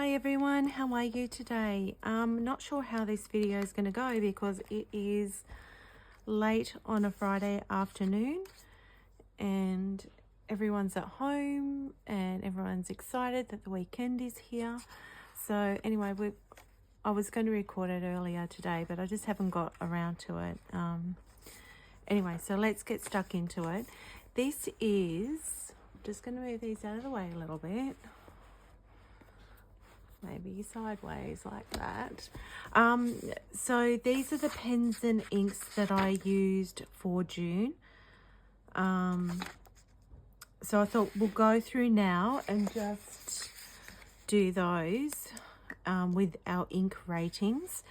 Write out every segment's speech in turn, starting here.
Hi everyone, how are you today? Not sure how this video is going to go because it is late on a Friday afternoon and everyone's at home and everyone's excited that the weekend is here. So anyway, I was going to record it earlier today, but I just haven't got around to it. Anyway, so let's get stuck into it. This is, I'm just going to move these out of the way a little bit. Maybe sideways like that. So these are the pens and inks that I used for June. So I thought we'll go through now and just do those with our ink ratings.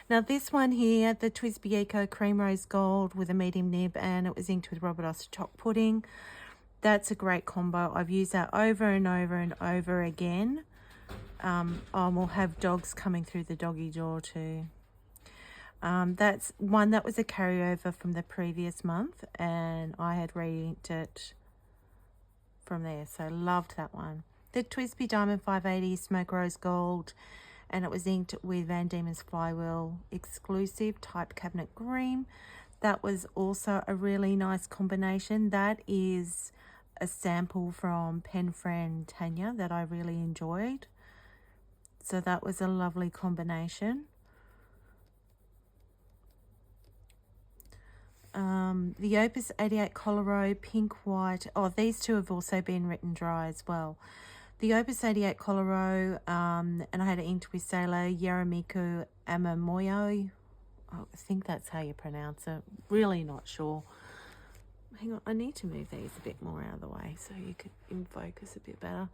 Now this one here, the Twisby Eco Cream Rose Gold with a medium nib, and it was inked with Robert Oster Chalk Pudding. That's a great combo. I've used that over and over and over again. We'll have dogs coming through the doggy door too. That's one that was a carryover from the previous month, and I had re-inked it from there, so loved that one. The Twisby Diamond 580 Smoke Rose Gold, and it was inked with Van Diemen's Flywheel Exclusive Type Cabinet Green. That was also a really nice combination. That is a sample from pen friend Tanya that I really enjoyed. So that was a lovely combination. The Opus 88 Coloro Pink White. Oh, these two have also been written dry as well. The Opus 88 Coloro, and I had it inked with Micaela Yaramiku Amamoyo. Oh, I think that's how you pronounce it. Really not sure. Hang on, I need to move these a bit more out of the way so you could in focus a bit better.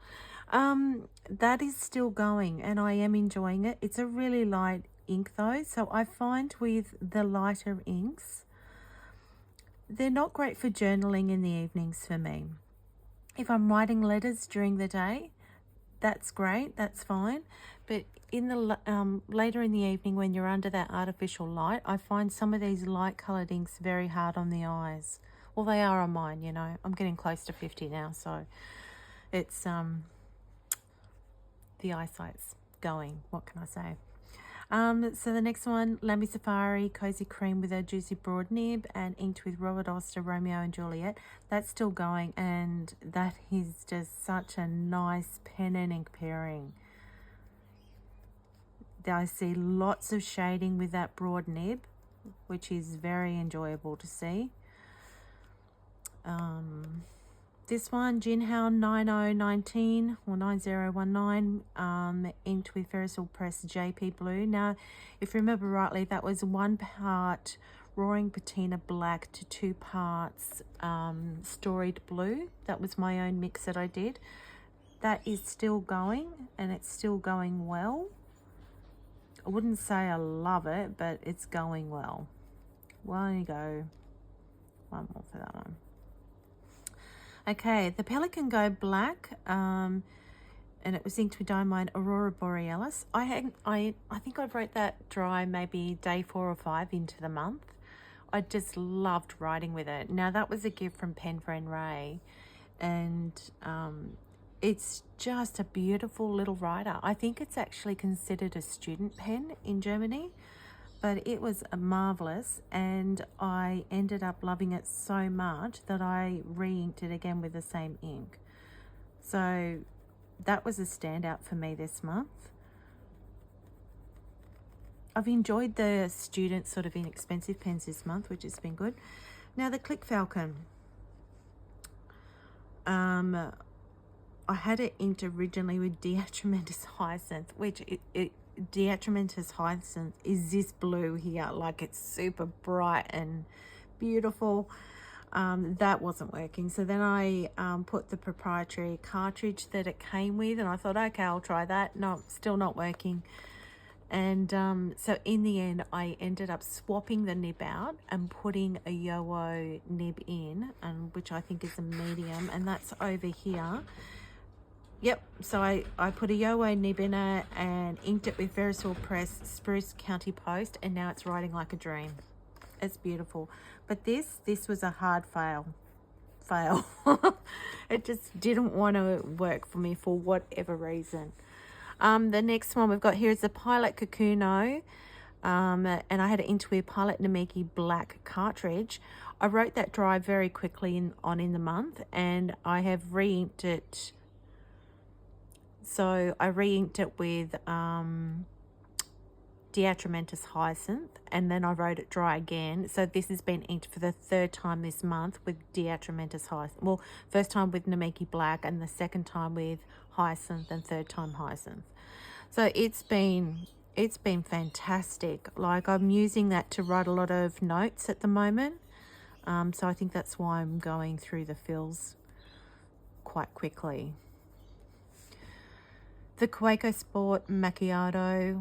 That is still going and I am enjoying it. It's a really light ink though, so I find with the lighter inks, they're not great for journaling in the evenings for me. If I'm writing letters during the day, that's great, that's fine. But in the later in the evening when you're under that artificial light, I find some of these light coloured inks very hard on the eyes. Well, they are on mine, you know. I'm getting close to 50 now, so it's, the eyesight's going. What can I say? So the next one, Lamby Safari Cozy Cream with a juicy broad nib and inked with Robert Oster Romeo and Juliet. That's still going, and that is just such a nice pen and ink pairing. I see lots of shading with that broad nib, which is very enjoyable to see. This one, Jinhao 9019 or 9019, inked with Ferris Wheel Press JP Blue. Now, if you remember rightly, that was 1 part Roaring Patina Black to 2 parts Storied Blue. That was my own mix that I did. That is still going, and it's still going well. I wouldn't say I love it, but it's going well. We'll only go one more for that one. Okay, the Pelican Go Black, and it was inked with Diamond Aurora Borealis. I think I wrote that dry maybe day 4 or 5 into the month. I just loved writing with it. Now that was a gift from Pen Friend Ray, and it's just a beautiful little writer. I think it's actually considered a student pen in Germany, but it was marvelous, and I ended up loving it so much that I re-inked it again with the same ink. So that was a standout for me this month. I've enjoyed the student sort of inexpensive pens this month, which has been good. Now the Click Falcon. I had it inked originally with Diatramentus Hyacinth, which Diatramentus Hyacinth is this blue here, like it's super bright and beautiful. That wasn't working, so then I put the proprietary cartridge that it came with, and I thought, okay, I'll try that. No, still not working. And so in the end I ended up swapping the nib out and putting a Yowo nib in, which I think is a medium, and that's over here. Yep, so I put a Yowo nib in it and inked it with Ferris Wheel Press Spruce County Post, and now it's writing like a dream. It's beautiful. But this was a hard fail. It just didn't want to work for me for whatever reason. The next one we've got here is the Pilot Kakuno. And I had an Intuit Pilot Namiki Black cartridge. I wrote that dry very quickly in the month, and I have re-inked it. So I re-inked it with Diatramentus Hyacinth, and then I wrote it dry again. So this has been inked for the third time this month with Diatramentus Hyacinth. Well, first time with Namiki Black, and the second time with Hyacinth, and third time Hyacinth. So it's been fantastic. Like, I'm using that to write a lot of notes at the moment. So I think that's why I'm going through the fills quite quickly. The Quaco Sport Macchiato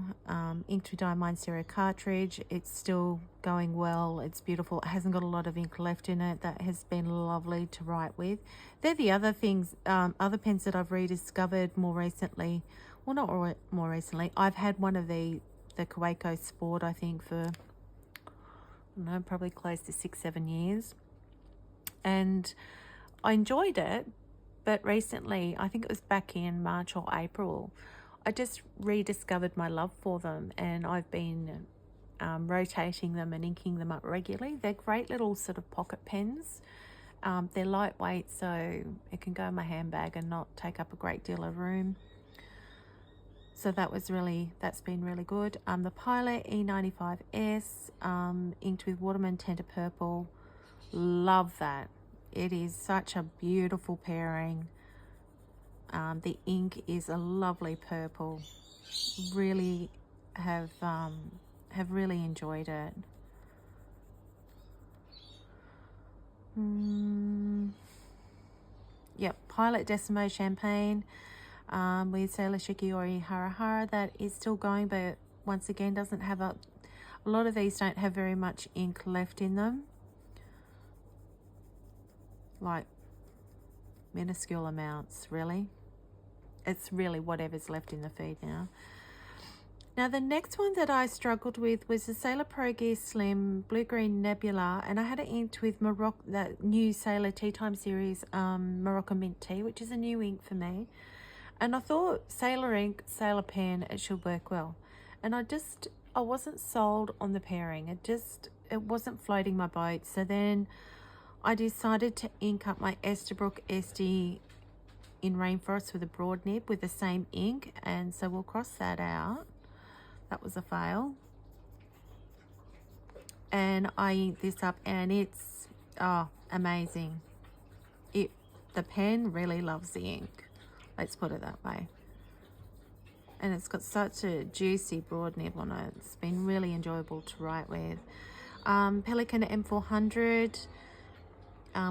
inked with Diamine Zero cartridge. It's still going well. It's beautiful. It hasn't got a lot of ink left in it. That has been lovely to write with. They're the other things, other pens that I've rediscovered more recently. Well, not more recently. I've had one of the Quaco Sport, I think, for, I don't know, probably close to 6-7 years. And I enjoyed it. But recently, I think it was back in March or April, I just rediscovered my love for them, and I've been rotating them and inking them up regularly. They're great little sort of pocket pens. They're lightweight, so it can go in my handbag and not take up a great deal of room. So that's been really good. The Pilot E95S, inked with Watermelon Tender Purple. Love that. It is such a beautiful pairing. The ink is a lovely purple. Really have really enjoyed it. Yep, Pilot Decimo Champagne with Sailor Shikiori Harahara. That is still going, but once again doesn't have a lot of these don't have very much ink left in them. Like minuscule amounts, really. It's really whatever's left in the feed now. Now the next one that I struggled with was the Sailor Pro Gear Slim Blue Green Nebula, and I had it inked with that new Sailor Tea Time series Morocco Mint Tea, which is a new ink for me. And I thought Sailor ink, Sailor pen, it should work well. And I wasn't sold on the pairing. It wasn't floating my boat. So then I decided to ink up my Esterbrook SD in Rainforest with a broad nib with the same ink, and so we'll cross that out. That was a fail. And I inked this up, and it's amazing. The pen really loves the ink. Let's put it that way. And it's got such a juicy broad nib on it. It's been really enjoyable to write with. Pelican M400.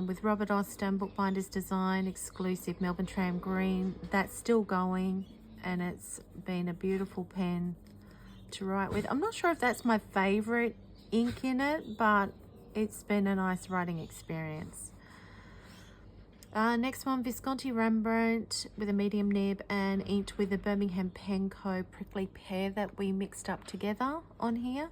With Robert Austin, Bookbinder's Design, exclusive Melbourne Tram Green. That's still going, and it's been a beautiful pen to write with. I'm not sure if that's my favourite ink in it, but it's been a nice writing experience. Next one, Visconti Rembrandt with a medium nib and inked with the Birmingham Pen Co. Prickly Pear that we mixed up together on here.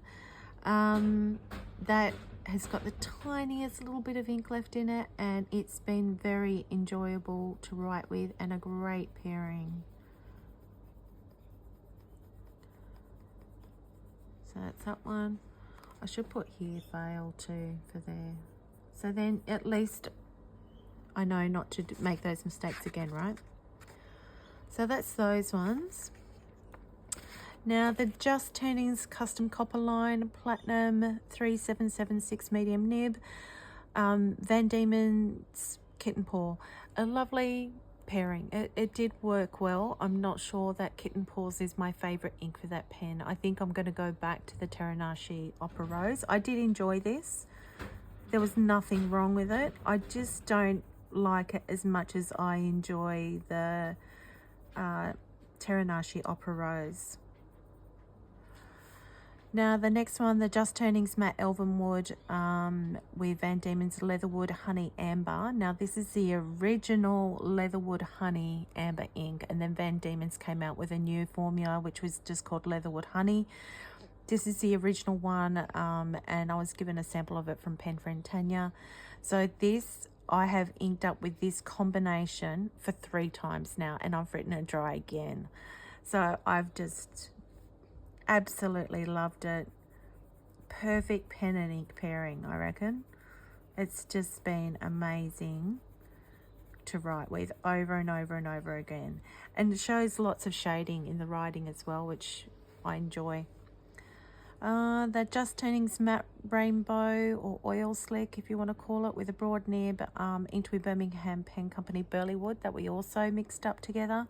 That has got the tiniest little bit of ink left in it, and it's been very enjoyable to write with and a great pairing. So that's that one. I should put here fail too for there. So then at least I know not to make those mistakes again, right? So that's those ones. Now the Just Turnings Custom Copper Line Platinum 3776 medium nib, Van Diemen's Kitten Paw, a lovely pairing. It did work well. I'm not sure that Kitten Paws is my favourite ink for that pen. I think I'm going to go back to the Teranashi Opera Rose. I did enjoy this. There was nothing wrong with it. I just don't like it as much as I enjoy the Teranashi Opera Rose. Now the next one, the Just Turnings Matte Elvenwood with Van Diemen's Leatherwood Honey Amber. Now this is the original Leatherwood Honey Amber ink, and then Van Diemen's came out with a new formula which was just called Leatherwood Honey. This is the original one, and I was given a sample of it from pen friend Tanya. So this, I have inked up with this combination for 3 times now, and I've written it dry again. So I've just absolutely loved it. Perfect pen and ink pairing, I reckon. It's just been amazing to write with over and over and over again. And it shows lots of shading in the writing as well, which I enjoy. The Just Turnings Matte Rainbow, or Oil Slick if you want to call it, with a broad nib, into Birmingham Pen Company Burleywood, that we also mixed up together.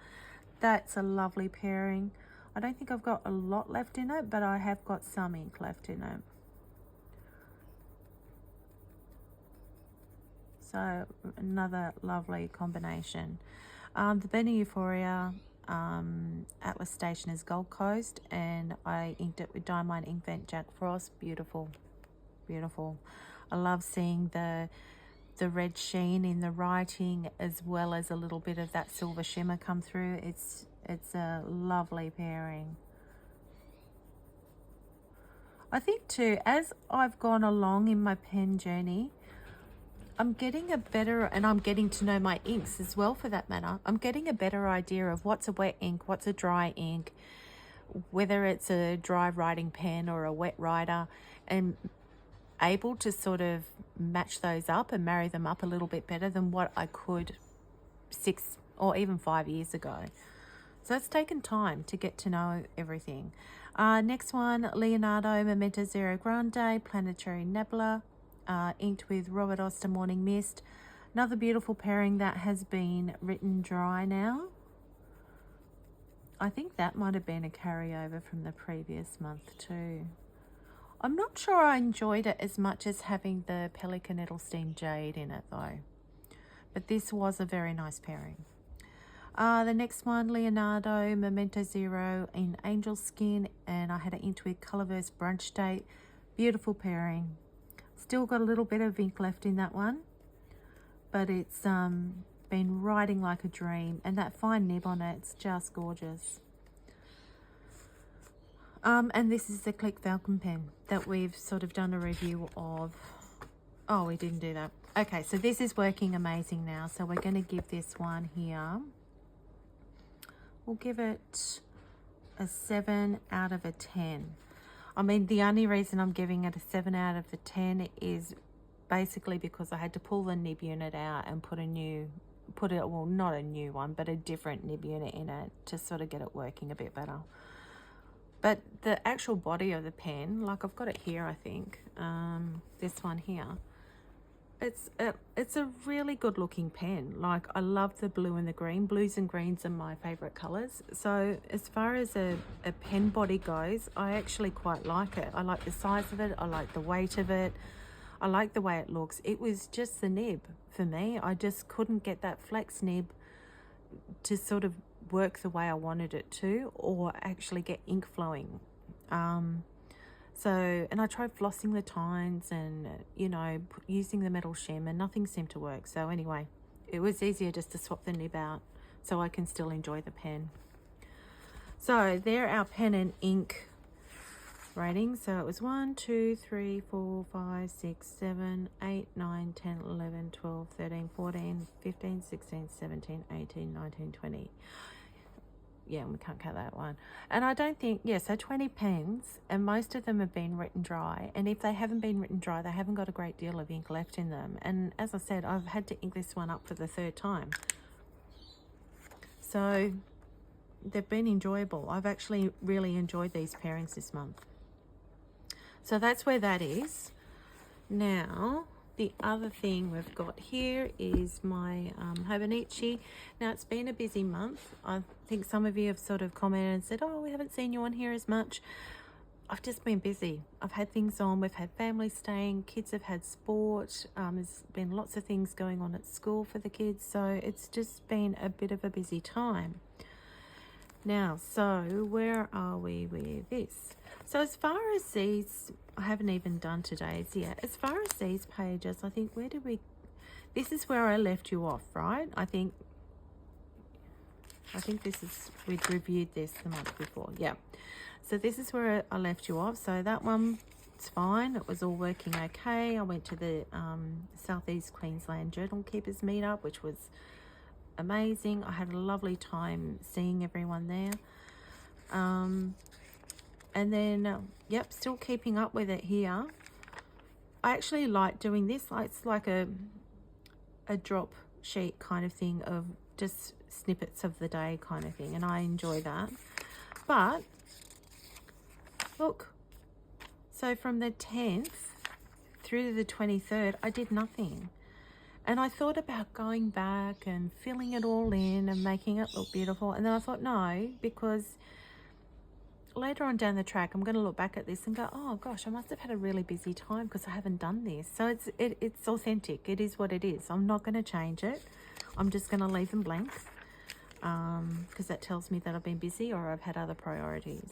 That's a lovely pairing. I don't think I've got a lot left in it, but I have got some ink left in it. So another lovely combination. The Benny Euphoria Atlas Stationers Gold Coast, and I inked it with Diamond Inkvent Jack Frost. Beautiful, beautiful. I love seeing the red sheen in the writing, as well as a little bit of that silver shimmer come through. It's a lovely pairing. I think too, as I've gone along in my pen journey, I'm getting a better, and I'm getting to know my inks as well for that matter. I'm getting a better idea of what's a wet ink, what's a dry ink, whether it's a dry writing pen or a wet writer, and able to sort of match those up and marry them up a little bit better than what I could 6 or even 5 years ago. So it's taken time to get to know everything. Next one, Leonardo Memento Zero Grande Planetary Nebula, inked with Robert Oster Morning Mist. Another beautiful pairing that has been written dry now. I think that might have been a carryover from the previous month too. I'm not sure I enjoyed it as much as having the Pelican Edelstein Jade in it though. But this was a very nice pairing. The next one, Leonardo Memento Zero in Angel Skin, and I had it inked with Colorverse Brunch Date. Beautiful pairing. Still got a little bit of ink left in that one, but it's been writing like a dream, and that fine nib on it's just gorgeous. And this is the Click Falcon pen that we've sort of done a review of. Oh, we didn't do that. Okay, so this is working amazing now, so we're going to give this one here, we'll give it a 7 out of a 10. I mean, the only reason I'm giving it a 7 out of the 10 is basically because I had to pull the nib unit out and well, not a new one, but a different nib unit in it to sort of get it working a bit better. But the actual body of the pen, like I've got it here, I think, this one here, it's a really good looking pen. Like, I love the blue and the green. Blues and greens are my favorite colors. So as far as a pen body goes, I actually quite like it. I like the size of it. I like the weight of it. I like the way it looks. It was just the nib for me. I just couldn't get that flex nib to sort of work the way I wanted it to, or actually get ink flowing. And I tried flossing the tines and, you know, using the metal shim, and nothing seemed to work. So anyway, it was easier just to swap the nib out so I can still enjoy the pen. So there are our pen and ink ratings. So it was 1, 2, 3, 4, 5, 6, 7, 8, 9, 10, 11, 12, 13, 14, 15, 16, 17, 18, 19, 20. Yeah, we can't count that one. And I don't think, yeah, so 20 pens, and most of them have been written dry. And if they haven't been written dry, they haven't got a great deal of ink left in them. And as I said, I've had to ink this one up for the 3rd time. So they've been enjoyable. I've actually really enjoyed these pairings this month. So that's where that is. Now, the other thing we've got here is my Hobonichi. Now, it's been a busy month. I think some of you have sort of commented and said, oh, we haven't seen you on here as much. I've just been busy. I've had things on. We've had family staying. Kids have had sport. There's been lots of things going on at school for the kids. So it's just been a bit of a busy time. Now, so where are we with this? So as far as these, I haven't even done today's yet. As far as these pages, I think, this is where I left you off, right? I think this is, we'd reviewed this the month before. Yeah. So this is where I left you off. So that one, it's fine. It was all working okay. I went to the Southeast Queensland Journal Keepers meetup, which was amazing. I had a lovely time seeing everyone there. And then, yep, still keeping up with it here. I actually like doing this. It's like a drop sheet kind of thing of just snippets of the day kind of thing, and I enjoy that. But look, so from the 10th through to the 23rd, I did nothing. And I thought about going back and filling it all in and making it look beautiful. And then I thought, no, because later on down the track, I'm going to look back at this and go, oh gosh, I must have had a really busy time because I haven't done this. So it's authentic. It is what it is. I'm not going to change it. I'm just going to leave them blank because that tells me that I've been busy or I've had other priorities.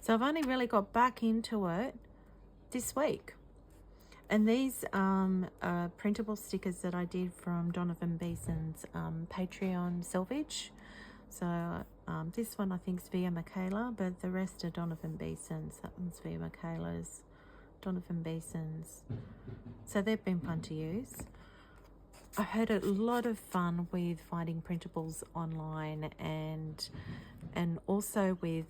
So I've only really got back into it this week. And these are printable stickers that I did from Donovan Beeson's Patreon Selvage. So this one I think is via Micaela, but the rest are Donovan Beeson's. That one's via Micaela's, Donovan Beeson's. So they've been fun to use. I had a lot of fun with finding printables online and also with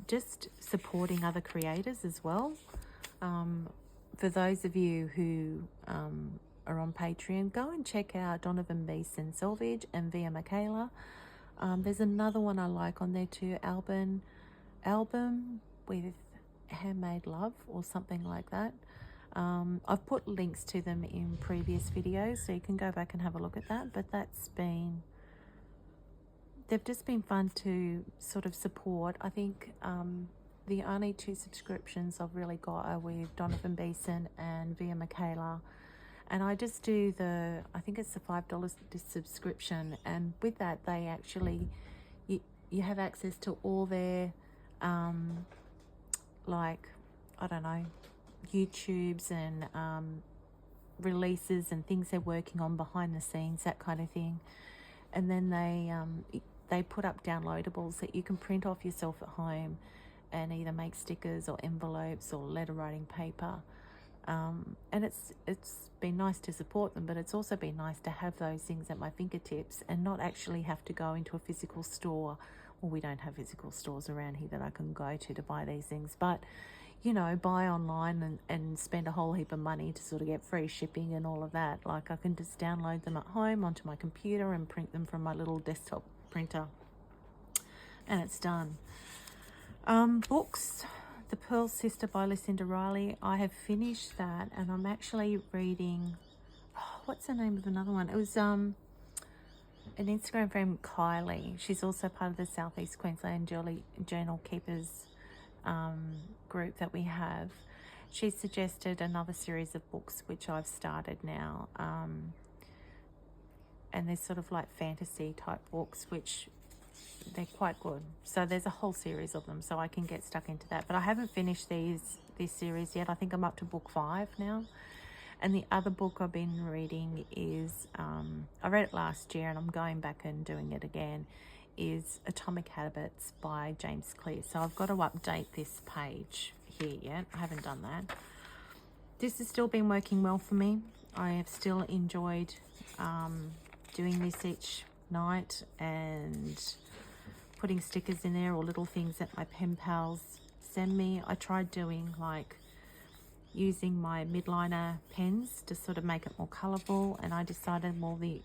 just supporting other creators as well. For those of you who are on Patreon, go and check out Donovan Beeson Selvage and Via Micaela. There's another one I like on there too, album with Handmade Love or something like that. I've put links to them in previous videos, so you can go back and have a look at that. But they've just been fun to sort of support. I think the only 2 subscriptions I've really got are with Donovan Beeson and Via Micaela. And I just do I think it's the $5 subscription. And with that, they actually, you have access to all their, like, I don't know, YouTubes and releases and things they're working on behind the scenes, that kind of thing. And then they put up downloadables that you can print off yourself at home and either make stickers or envelopes or letter writing paper. And it's been nice to support them, but it's also been nice to have those things at my fingertips and not actually have to go into a physical store. Well, we don't have physical stores around here that I can go to buy these things, but you know, buy online and spend a whole heap of money to sort of get free shipping and all of that. Like, I can just download them at home onto my computer and print them from my little desktop printer, and it's done. Books, The Pearl Sister by Lucinda Riley. I have finished that, and I'm actually reading, what's the name of another one? It was an Instagram friend, Kylie. She's also part of the Southeast Queensland Journal Keepers group that we have. She suggested another series of books which I've started now, and they're sort of like fantasy type books, which they're quite good. So there's a whole series of them, so I can get stuck into that. But I haven't finished this series yet. I think I'm up to book 5 now. And the other book I've been reading is, I read it last year and I'm going back and doing it again, is Atomic Habits by James Clear. So I've got to update this page here yet. I haven't done that. This has still been working well for me. I have still enjoyed doing this each night and putting stickers in there or little things that my pen pals send me. I tried doing like using my midliner pens to sort of make it more colourful, and I decided, well, the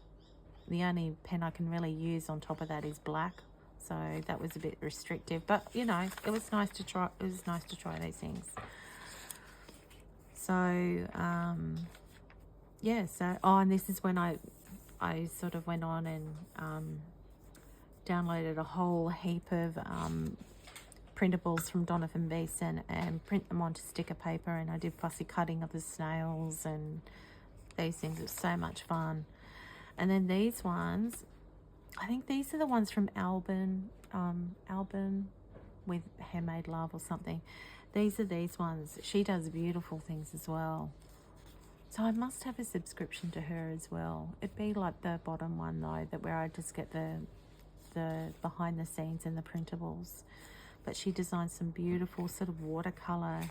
only pen I can really use on top of that is black, so that was a bit restrictive. But you know, it was nice to try. It was nice to try these things. So yeah. So and this is when I sort of went on and downloaded a whole heap of printables from Donovan Beeson and print them onto sticker paper, and I did fussy cutting of the snails and these things. It was so much fun. And then these ones, I think these are the ones from Albin with Handmade Love or something. These are these ones. She does beautiful things as well. So I must have a subscription to her as well. It'd be like the bottom one though, that where I just get the behind the scenes and the printables. But she designs some beautiful sort of watercolor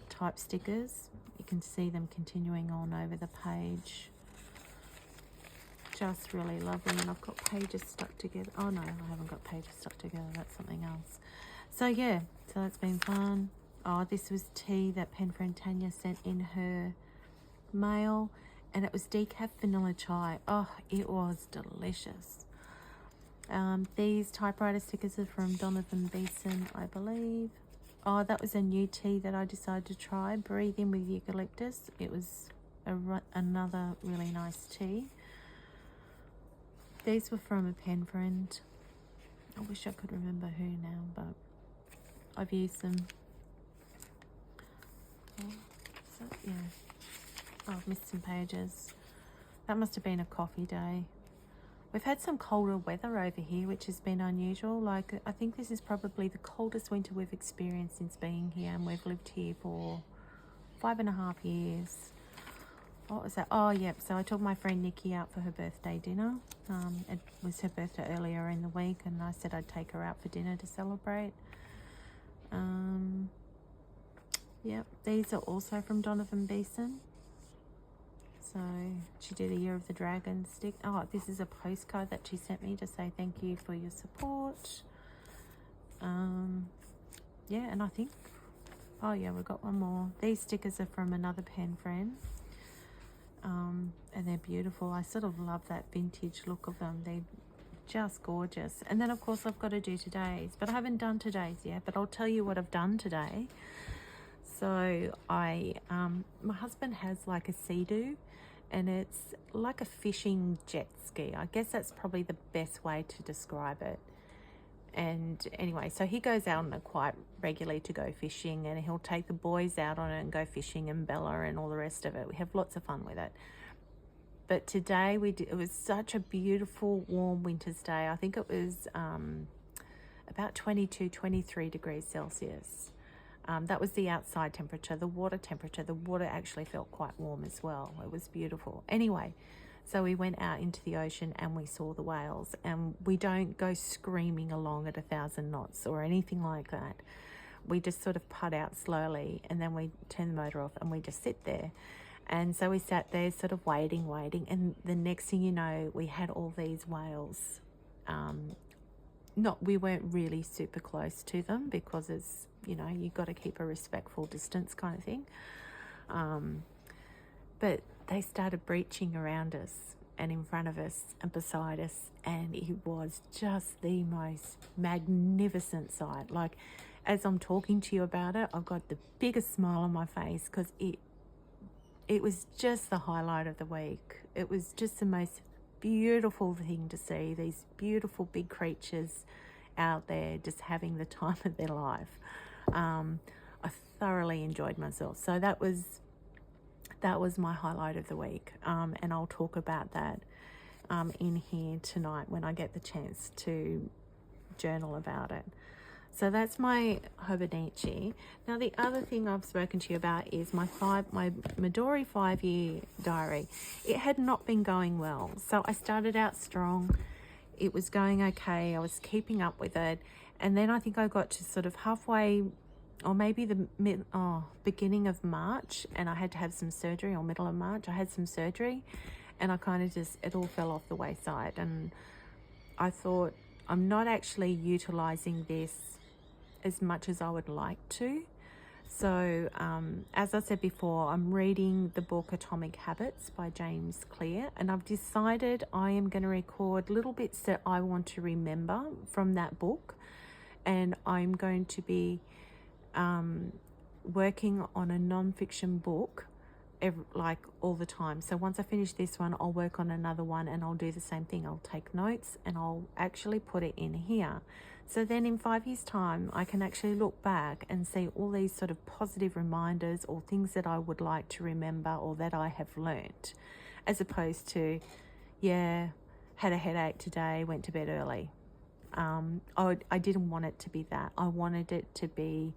type stickers. You can see them continuing on over the page. just really lovely. And I've got pages stuck together. Oh no, I haven't got pages stuck together. That's something else. So yeah, so that's been fun. Oh, this was tea that pen friend Tanya sent in her mail, and it was decaf vanilla chai. Oh, it was delicious. These typewriter stickers are from Donovan Beeson, I believe. Oh, that was a new tea that I decided to try. Breathe in with eucalyptus. It was another really nice tea. These were from a pen friend. I wish I could remember who now, but I've used them. Oh, so, yeah. Oh, I've missed some pages. That must have been a coffee day. We've had some colder weather over here, which has been unusual. Like, I think this is probably the coldest winter we've experienced since being here, and we've lived here for 5.5 years. What was that? Oh, yep. So I took my friend Nikki out for her birthday dinner. It was her birthday earlier in the week, and I said I'd take her out for dinner to celebrate. Yep. These are also from Donovan Beeson. So she did a Year of the Dragon stick. Oh, this is a postcard that she sent me to say thank you for your support. Yeah, and I think, oh yeah, we've got one more. These stickers are from another pen friend. And they're beautiful. I sort of love that vintage look of them. They're just gorgeous. And then of course I've got to do today's, but I haven't done today's yet, but I'll tell you what I've done today. So my husband has like a Sea-Doo, and it's like a fishing jet ski. I guess that's probably the best way to describe it. And anyway, so he goes out on it quite regularly to go fishing, and he'll take the boys out on it and go fishing, and Bella and all the rest of it. We have lots of fun with it. But today it was such a beautiful warm winter's day. I think it was about 22, 23 degrees Celsius. That was the outside temperature. The water actually felt quite warm as well. It was beautiful. Anyway, so we went out into the ocean and we saw the whales, and we don't go screaming along at 1,000 knots or anything like that. We just sort of putt out slowly, and then we turn the motor off and we just sit there. And so we sat there sort of waiting, and the next thing you know, we had all these whales. We weren't really super close to them because it's, you've got to keep a respectful distance kind of thing. But they started breaching around us and in front of us and beside us, and it was just the most magnificent sight. Like, as I'm talking to you about it, I've got the biggest smile on my face because it was just the highlight of the week. It was just the most beautiful thing to see, these beautiful big creatures out there just having the time of their life. I thoroughly enjoyed myself. So that was my highlight of the week, and I'll talk about that in here tonight when I get the chance to journal about it. So that's my Hobonichi. Now the other thing I've spoken to you about is my Midori 5-year diary. It had not been going well. So I started out strong. It was going okay. I was keeping up with it. And then I think I got to sort of halfway, or maybe the beginning of March, and I had to have some surgery, or middle of March. I had some surgery, and I kind of it all fell off the wayside. And I thought, I'm not actually utilizing this as much as I would like to. So as I said before, I'm reading the book Atomic Habits by James Clear, and I've decided I am going to record little bits that I want to remember from that book, and I'm going to be working on a non-fiction book all the time. So once I finish this one, I'll work on another one, and I'll do the same thing. I'll take notes and I'll actually put it in here. So then in 5 years' time, I can actually look back and see all these sort of positive reminders or things that I would like to remember or that I have learnt, as opposed to, had a headache today, went to bed early. I didn't want it to be that. I wanted it to be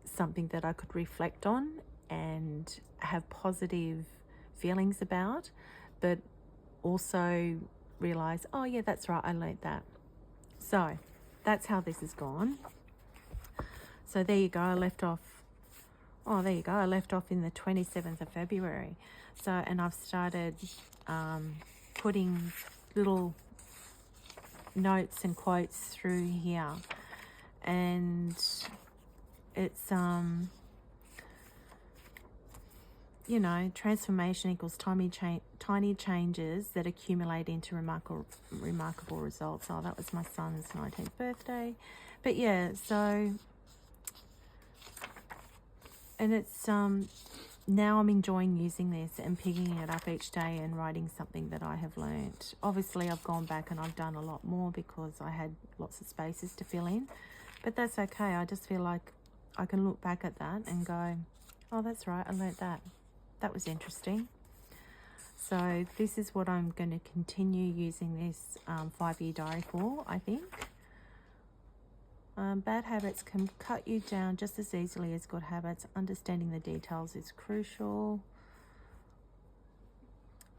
something that I could reflect on and have positive feelings about, but also realize, oh yeah, that's right, I learnt that. So that's how this has gone. So there you go. I left off in the 27th of February. So, and I've started putting little notes and quotes through here, and it's you know, transformation equals tiny changes that accumulate into remarkable results. Oh, that was my son's 19th birthday. But yeah, so, and it's now I'm enjoying using this and picking it up each day and writing something that I have learnt. Obviously I've gone back and I've done a lot more because I had lots of spaces to fill in, but that's okay. I just feel like I can look back at that and go, oh, that's right, I learnt that. That was interesting. So this is what I'm going to continue using this 5-year diary for, I think. Bad habits can cut you down just as easily as good habits. Understanding the details is crucial.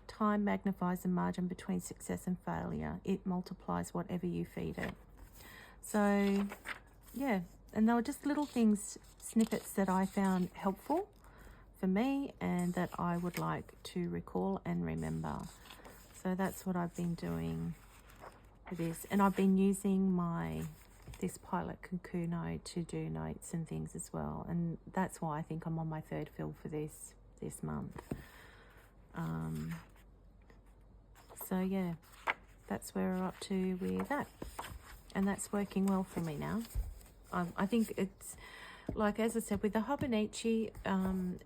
Time magnifies the margin between success and failure. It multiplies whatever you feed it. So, yeah. And they were just little things, snippets that I found helpful for me and that I would like to recall and remember. So that's what I've been doing for this. And I've been using this Pilot Kakuno to do notes and things as well. And that's why I think I'm on my 3rd fill for this month. So yeah, that's where we're up to with that. And that's working well for me now. I think it's, like, as I said, with the Hobonichi,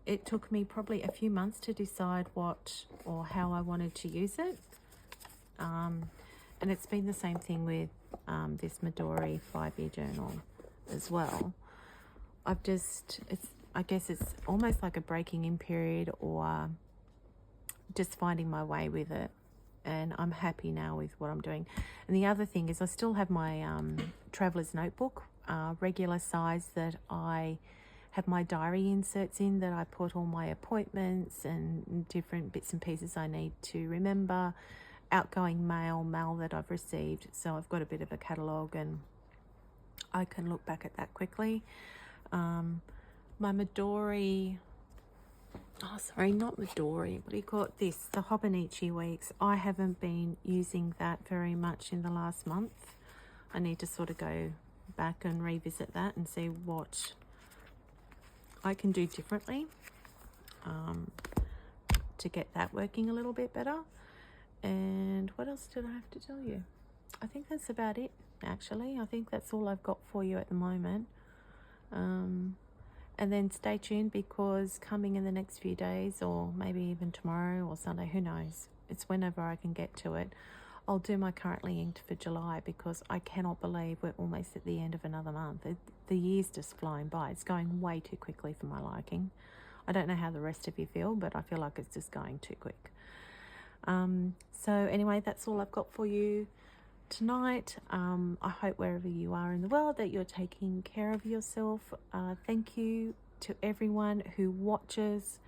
it took me probably a few months to decide what or how I wanted to use it. And it's been the same thing with this Midori 5-year journal as well. I guess it's almost like a breaking in period, or just finding my way with it. And I'm happy now with what I'm doing. And the other thing is I still have my traveler's notebook, regular size, that I have my diary inserts in, that I put all my appointments and different bits and pieces I need to remember, outgoing mail that I've received. So I've got a bit of a catalogue and I can look back at that quickly. My Midori, not Midori, what do you call it? The Hobonichi weeks. I haven't been using that very much in the last month. I need to sort of go back and revisit that and see what I can do differently to get that working a little bit better. And what else did I have to tell you? I think that's about it, actually. I think that's all I've got for you at the moment. And then stay tuned, because coming in the next few days, or maybe even tomorrow or Sunday, who knows, it's whenever I can get to it, I'll do my currently inked for July, because I cannot believe we're almost at the end of another month. The year's just flying by. It's going way too quickly for my liking. I don't know how the rest of you feel, but I feel like it's just going too quick. So anyway, that's all I've got for you tonight. I hope wherever you are in the world that you're taking care of yourself. Thank you to everyone who watches,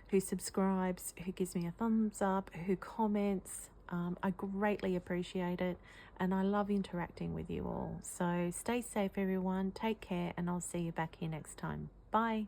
who subscribes, who gives me a thumbs up, who comments. I greatly appreciate it, and I love interacting with you all. So stay safe, everyone. Take care, and I'll see you back here next time. Bye.